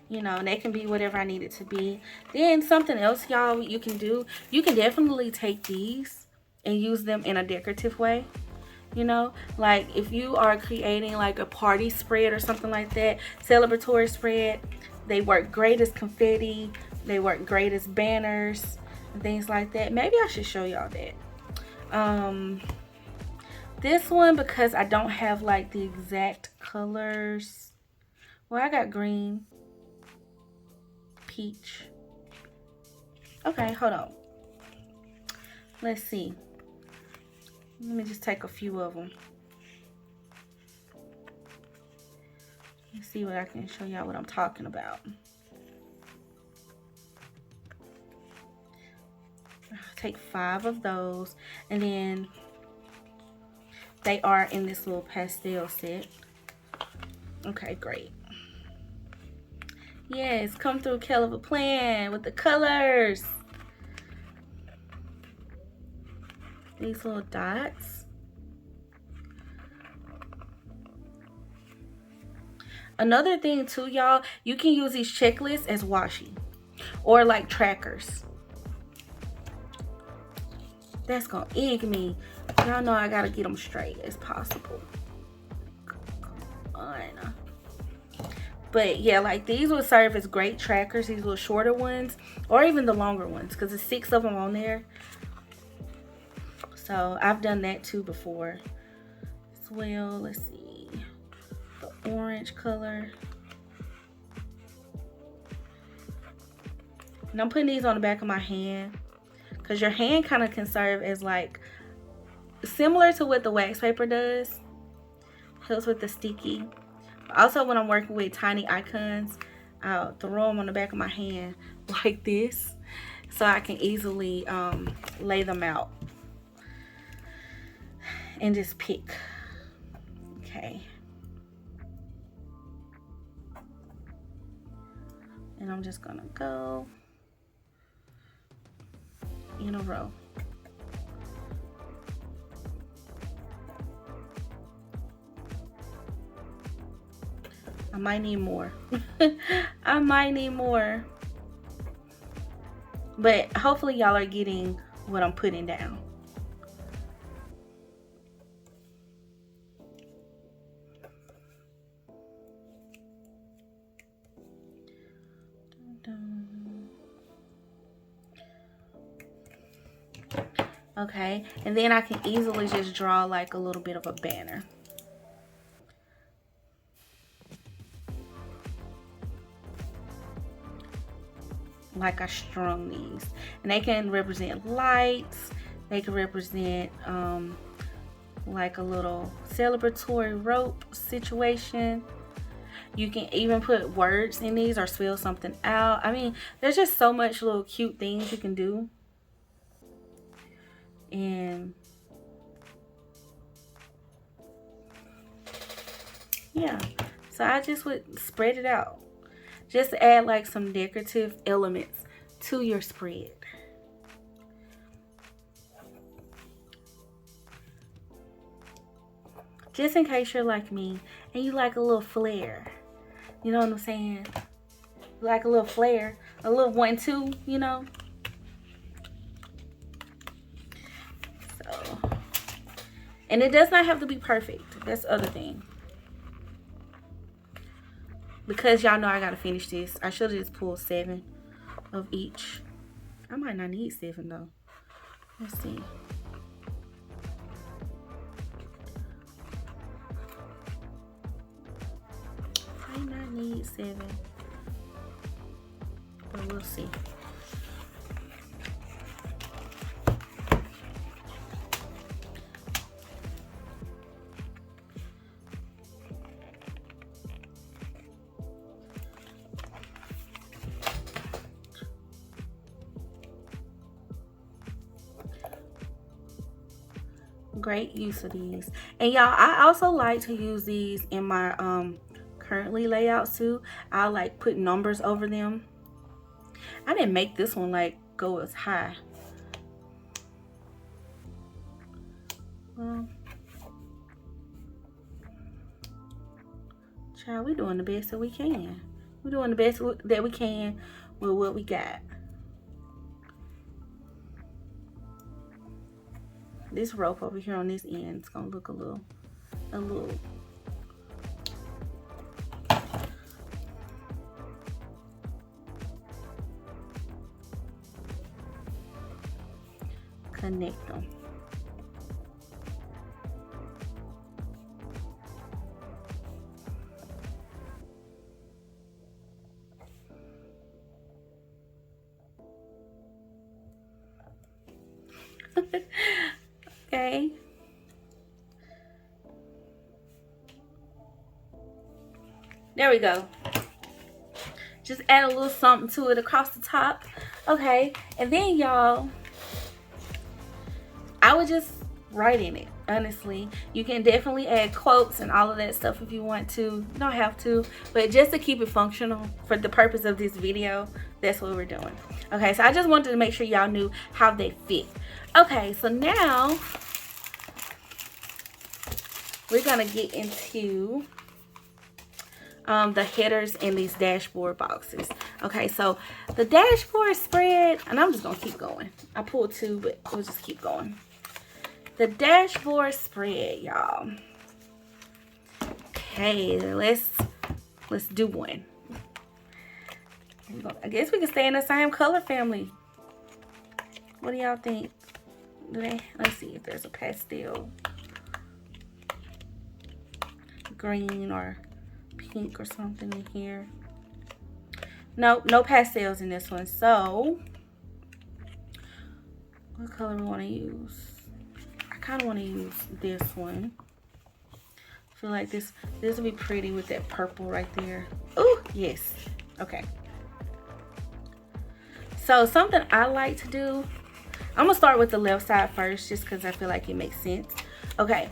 You know, and that can be whatever I need it to be. Then something else, y'all, you can do, you can definitely take these and use them in a decorative way. You know, like if you are creating like a party spread or something like that, celebratory spread, they work great as confetti, they work great as banners and things like that. Maybe I should show y'all that. This one, because I don't have like the exact colors. Well, I got green, peach. Okay, hold on. Let's see. Let me just take a few of them. Let's see what I can show y'all what I'm talking about. I'll take 5 of those, and then they are in this little pastel set. Okay, great. Yes, come through KellofAPlan with the colors. These little dots. Another thing too, y'all, you can use these checklists as washi or like trackers. That's gonna egg me. Y'all know I gotta get them straight as possible. Come on. But yeah, like these would serve as great trackers, these little shorter ones, or even the longer ones, because there's 6 of them on there. So I've done that too before as well. Let's see, the orange color. And I'm putting these on the back of my hand, because your hand kind of can serve as like, similar to what the wax paper does. Helps with the sticky. Also, when I'm working with tiny icons, I'll throw them on the back of my hand like this, so I can easily lay them out and just pick. Okay. And I'm just gonna go in a row. I might need more. I might need more. But hopefully y'all are getting what I'm putting down. Okay, and then I can easily just draw like a little bit of a banner. Like I strung these, and they can represent lights, they can represent like a little celebratory rope situation. You can even put words in these or spell something out. I mean, there's just so much little cute things you can do. And yeah, so I just would spread it out. Just to add like some decorative elements to your spread. Just in case you're like me and you like a little flair. You know what I'm saying? Like a little flair, a little 1-2, you know? So, and it does not have to be perfect. That's the other thing. Because y'all know I gotta finish this. I should have just pulled 7 of each. I might not need 7 though. Let's see. I might not need 7. But we'll see. Great use of these. And y'all, I also like to use these in my currently layouts too. I like put numbers over them. I didn't make this one like go as high. Well, child, we're doing the best that we can. We're doing the best that we can with what we got. This rope over here on this end is gonna look a little connect them. Okay. There we go. Just add a little something to it across the top. Okay, and then y'all, I would just write in it. Honestly, you can definitely add quotes and all of that stuff if you want to. You don't have to, but just to keep it functional for the purpose of this video, that's what we're doing. Okay, so I just wanted to make sure y'all knew how they fit. Okay, so now we're gonna get into the headers in these dashboard boxes. Okay, so the dashboard spread, and I'm just gonna keep going. I pulled 2, but we'll just keep going. The dashboard spread, y'all. Okay, let's do one. I guess we can stay in the same color family. What do y'all think? Let's see if there's a pastel, green or pink or something in here. No pastels in this one. So what color we want to use? I kind of want to use this one. I feel like this will be pretty with that purple right there. Oh yes. Okay, so something I like to do, I'm gonna start with the left side first just because I feel like it makes sense. Okay,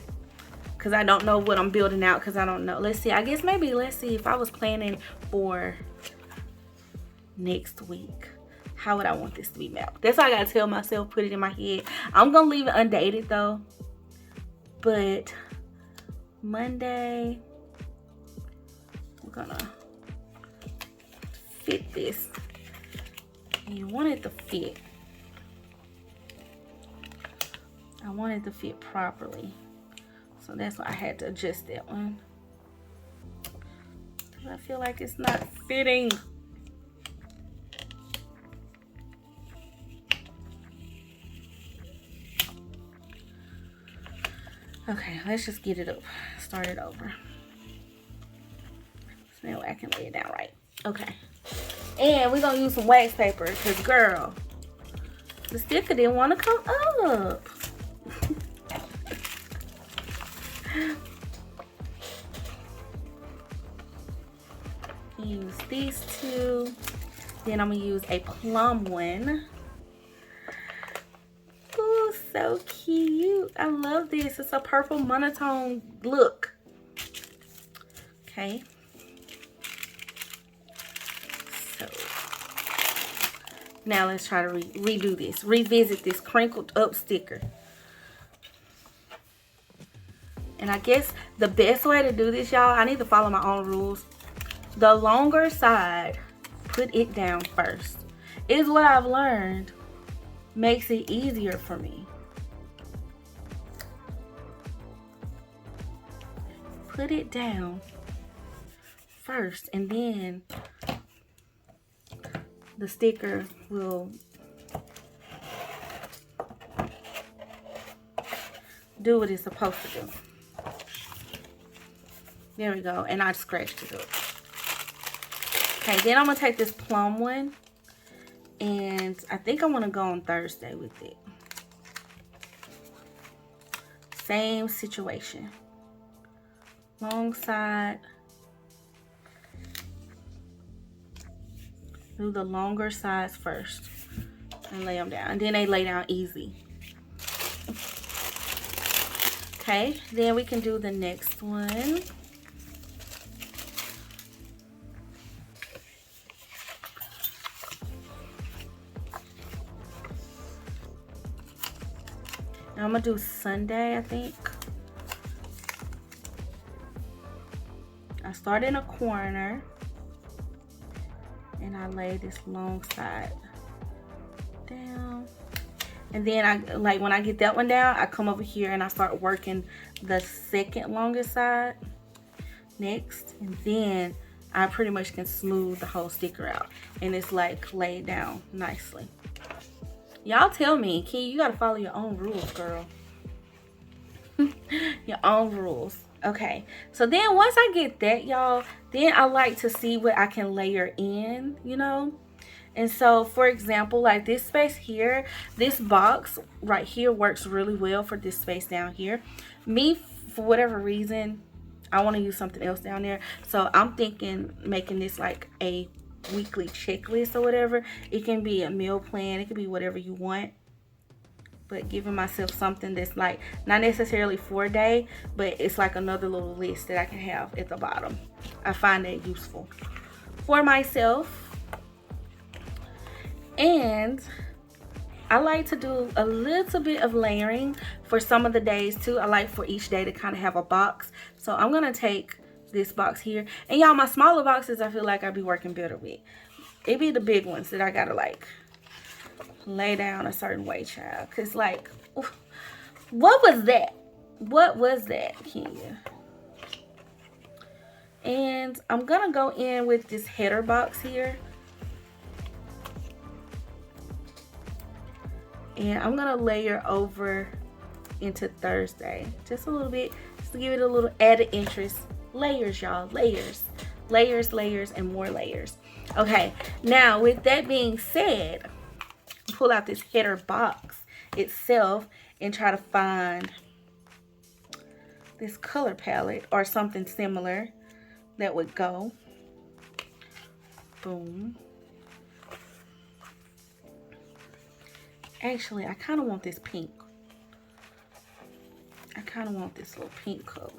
because I don't know what I'm building out, because I don't know. Let's see. I guess maybe, let's see, if I was planning for next week, how would I want this to be mapped? That's why I gotta tell myself, put it in my head. I'm gonna leave it undated though. But Monday, we're gonna fit this. You want it to fit. I want it to fit properly. So that's why I had to adjust that one. I feel like it's not fitting. Okay, let's just get it up. Start it over. So now I can lay it down right. Okay. And we're going to use some wax paper because, girl, the sticker didn't want to come up. Use these two. Then I'm going to use a plum one. Ooh, so cute. I love this. It's a purple monotone look. Okay. So now let's try to redo this. Revisit this crinkled up sticker. And I guess the best way to do this, y'all, I need to follow my own rules. The longer side, put it down first. Is what I've learned. Makes it easier for me. Put it down first, and then the sticker will do what it's supposed to do. There we go. And I scratched it up. Okay, then I'm going to take this plum one. And I think I want to go on Thursday with it. Same situation. Long side. Do the longer sides first. And lay them down. And then they lay down easy. Okay, then we can do the next one. Now I'm gonna do Sunday, I think. I start in a corner and I lay this long side down. And then when I get that one down, I come over here and I start working the second longest side next. And then I pretty much can smooth the whole sticker out. And it's like laid down nicely. Y'all tell me, Key, you gotta follow your own rules, girl. Your own rules. Okay, so then once I get that, y'all, then I like to see what I can layer in, you know. And so, for example, like this space here, this box right here works really well for this space down here. Me, for whatever reason, I want to use something else down there. So I'm thinking making this like a weekly checklist or whatever. It can be a meal plan. It can be whatever you want. But giving myself something that's like not necessarily for a day, but it's like another little list that I can have at the bottom. I find that useful for myself. And I like to do a little bit of layering for some of the days too. I like for each day to kind of have a box. So I'm gonna take this box here, and y'all, my smaller boxes I feel like I'd be working better with. It be the big ones that I gotta like lay down a certain way, child. Cause like, what was that? What was that, Kenya? And I'm gonna go in with this header box here. And I'm gonna layer over into Thursday. Just a little bit, just to give it a little added interest. Layers, y'all, layers. Layers, layers, and more layers. Okay, now with that being said, pull out this header box itself and try to find this color palette or something similar that would go. Boom. Actually, I kind of want this pink. I kind of want this little pink color.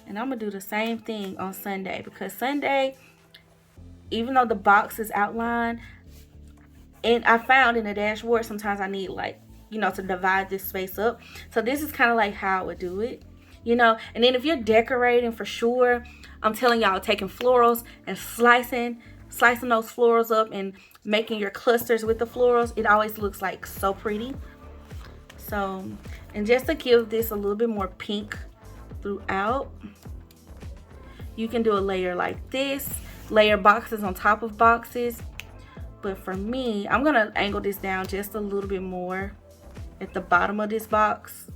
And I'm going to do the same thing on Sunday, because Sunday, even though the box is outlined, and I found in the dashboard, sometimes I need, like, you know, to divide this space up. So this is kind of like how I would do it, you know. And then if you're decorating, for sure, I'm telling y'all, taking florals and slicing those florals up and making your clusters with the florals, it always looks like so pretty. So, and just to give this a little bit more pink throughout, you can do a layer like this, layer boxes on top of boxes. But for me, I'm gonna angle this down just a little bit more at the bottom of this box,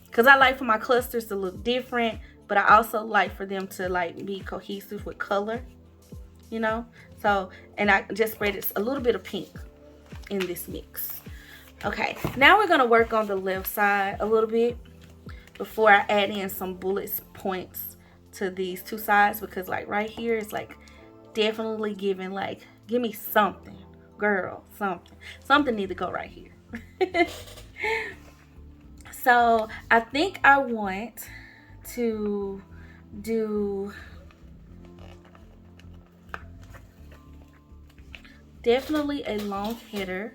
because I like for my clusters to look different, but I also like for them to like be cohesive with color, you know. So, and I just spread it a little bit of pink in this mix. Okay, now we're gonna work on the left side a little bit before I add in some bullet points to these two sides, because like right here is like definitely giving, like, give me something, girl, something need to go right here. So I think I want to do definitely a long header.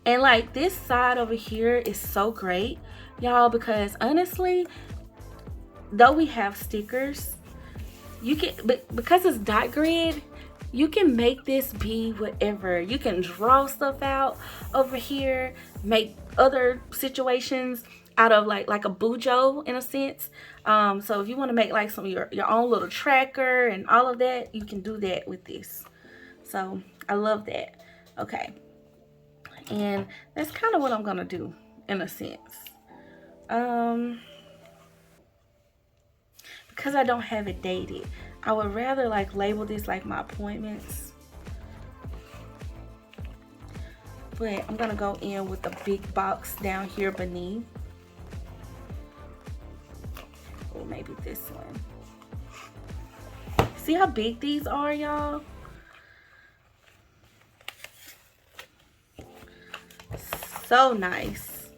And like this side over here is so great, y'all, because honestly, though we have stickers, you can, because it's dot grid, you can make this be whatever. You can draw stuff out over here, make other situations out of like a bujo in a sense. So if you want to make like some of your own little tracker and all of that, you can do that with this. So I love that. Okay, and that's kind of what I'm gonna do in a sense. Because I don't have it dated, I would rather like label this like my appointments. But I'm gonna go in with the big box down here beneath. Or maybe this one. See how big these are, y'all? So nice.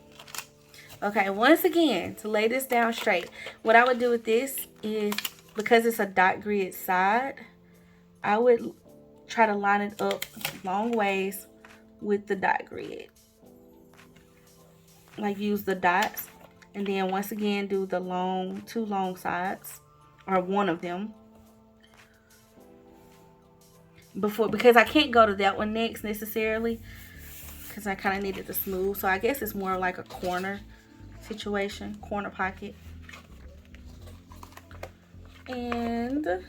Okay, once again, to lay this down straight, what I would do with this is, because it's a dot grid side, I would try to line it up long ways with the dot grid. Like use the dots, and then once again do the two long sides, or one of them. Because I can't go to that one next necessarily, because I kind of needed to smooth. So I guess it's more like a corner situation, corner pocket. And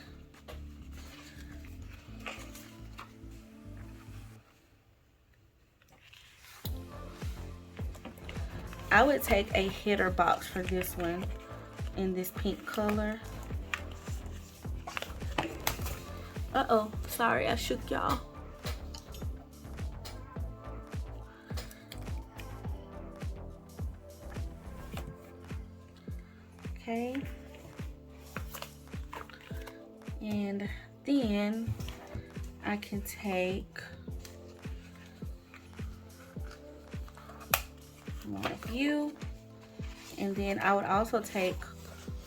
I would take a header box for this one in this pink color. Uh-oh, sorry, I shook y'all. Okay. And then I can take one of you, and then I would also take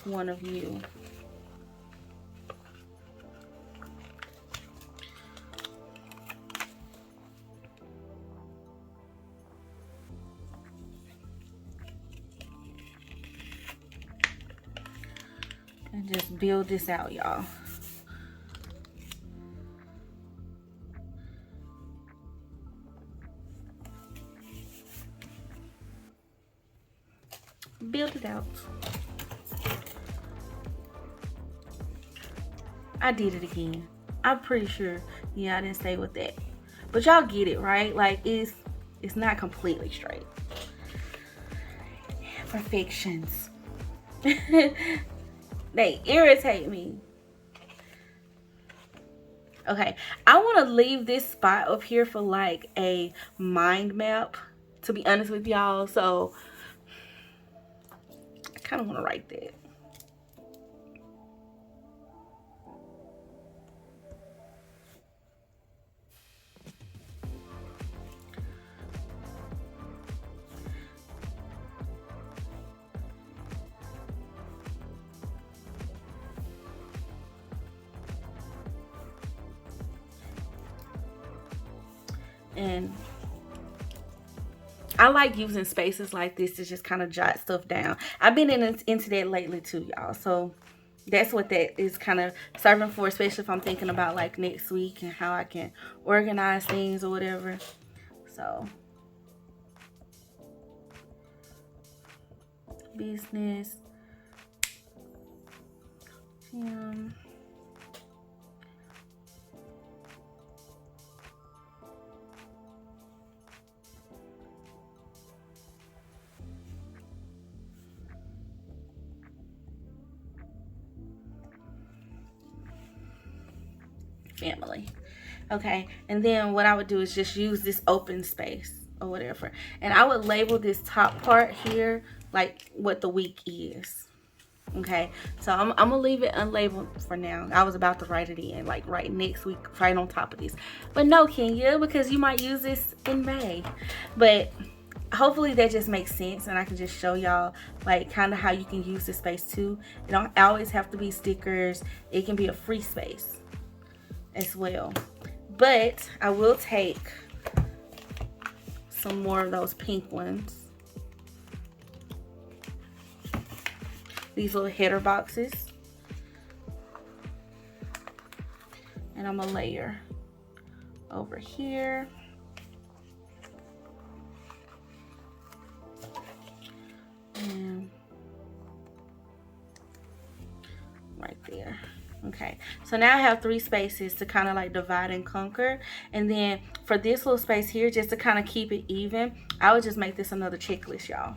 one of you. And just build this out, y'all. Build it out. I did it again. I'm pretty sure, yeah, I didn't stay with that. But y'all get it, right? Like, it's not completely straight. Perfections. They irritate me. Okay, I want to leave this spot up here for like a mind map, to be honest with y'all. So I kind of want to write that. And I like using spaces like this to just kind of jot stuff down. I've been into that lately too, y'all. So that's what that is kind of serving for, especially if I'm thinking about like next week and how I can organize things or whatever. So business, family. Okay, and then what I would do is just use this open space or whatever, and I would label this top part here like what the week is. Okay, so I'm gonna leave it unlabeled for now. I was about to write it in like right next week, right on top of this, but no, Kenya, because you might use this in May. But hopefully that just makes sense, and I can just show y'all like kind of how you can use this space too. It don't always have to be stickers. It can be a free space as well. But I will take some more of those pink ones, these little header boxes, and I'm gonna layer over here. And right there. Okay, so now I have 3 spaces to kind of like divide and conquer. And then for this little space here, just to kind of keep it even, I would just make this another checklist, y'all.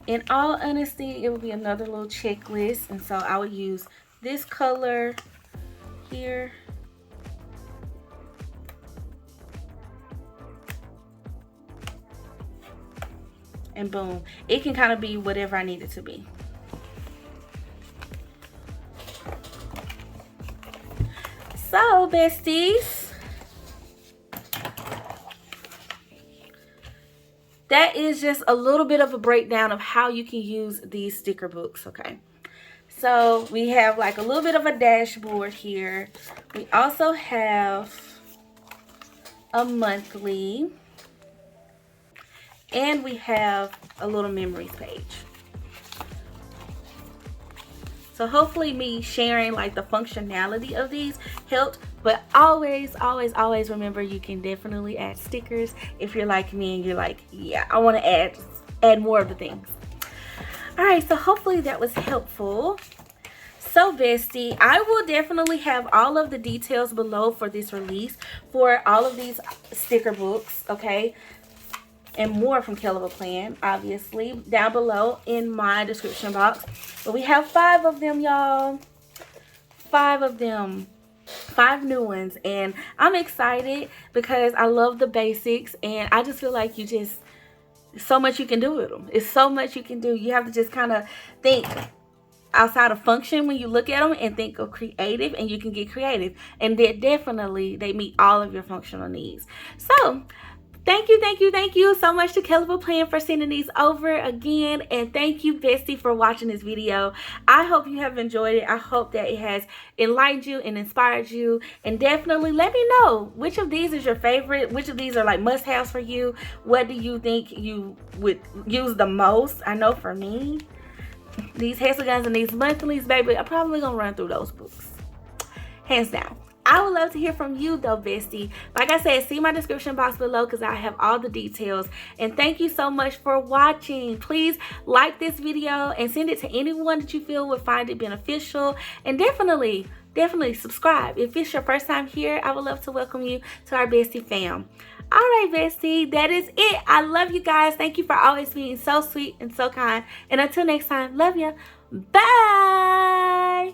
In all honesty, it would be another little checklist, and so I would use this color here, and boom, it can kind of be whatever I need it to be. So besties, that is just a little bit of a breakdown of how you can use these sticker books. Okay, so we have like a little bit of a dashboard here. We also have a monthly, and we have a little memories page. So hopefully me sharing like the functionality of these helped, but always remember you can definitely add stickers if you're like me and you're like, yeah, I want to add more of the things. All right, so hopefully that was helpful. So bestie, I will definitely have all of the details below for this release for all of these sticker books, okay? And more from KellofAPlan, obviously, down below in my description box. But we have 5 of them, y'all. 5 of them. 5 new ones. And I'm excited because I love the basics. And I just feel like so much you can do with them. It's so much you can do. You have to just kind of think outside of function when you look at them and think of creative, and you can get creative. And they meet all of your functional needs. So thank you so much to KellofAPlan for sending these over again. And thank you, bestie, for watching this video. I hope you have enjoyed it. I hope that it has enlightened you and inspired you. And definitely let me know which of these is your favorite. Which of these are like must-haves for you. What do you think you would use the most? I know for me, these Hexagons and these monthlies, baby, I'm probably going to run through those books. Hands down. I would love to hear from you though, bestie. Like I said, see my description box below because I have all the details. And thank you so much for watching. Please like this video and send it to anyone that you feel would find it beneficial. And definitely subscribe. If it's your first time here, I would love to welcome you to our bestie fam. All right, bestie, that is it. I love you guys. Thank you for always being so sweet and so kind. And until next time, love ya. Bye.